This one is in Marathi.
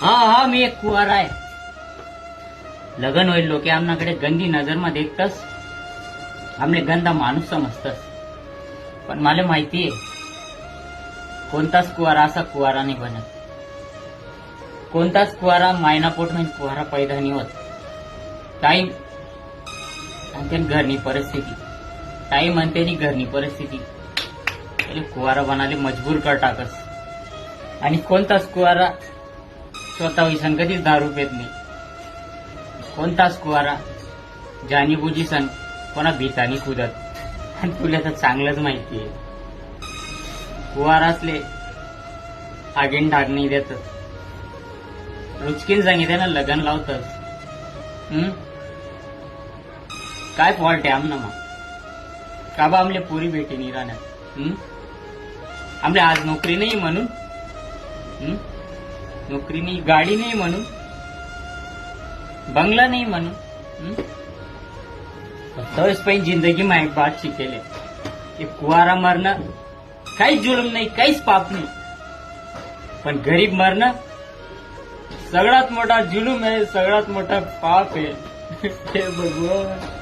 हा हा मी एक कुवार आहे. लग्न होईल लोक आमनाकडे गंदी नजर मध्ये देखतस, आमने गंदा माणूस समजतस. पण मला माहितीये कोणताच कुवारा असा कुवारा नाही बनत. कोणताच कुवारा मायना पोट में कुवारा पैदा नाही होत. टाइम आणि घरनी परिस्थिती, टाइम आणि घरनी परिस्थिती त्याला कुवारा बनाले मजबूर कर टाकस. आणि कोणताच कुवारा स्वतः विसन कधीच दारू पेत नाही. कोणताच कुवारा जाणीबुजी सण कोणा भीतानी कुदत. आणि तुला तर चांगलंच माहितीये कुवारा असले आगीन डाग नाही देत. रुचकीन सांगितलं ना लग्न लावतस. काय फॉल्ट आहे आमना मग? का बा आमले पुरी भेटी नाही राहण्यात? आमले आज नोकरी नाही म्हणून, नोकरी नाही, गाडी नाही म्हणून, बंगला नाही म्हणून, तोच पण जिंदगी में एक बात शिकेले की कुवारा मरणं काहीच जुलम नाही, काहीच पाप नाही. पण गरीब मरणं सगळ्यात मोठा जुलूम आहे, सगळ्यात मोठा पाप आहे. हे भगवान.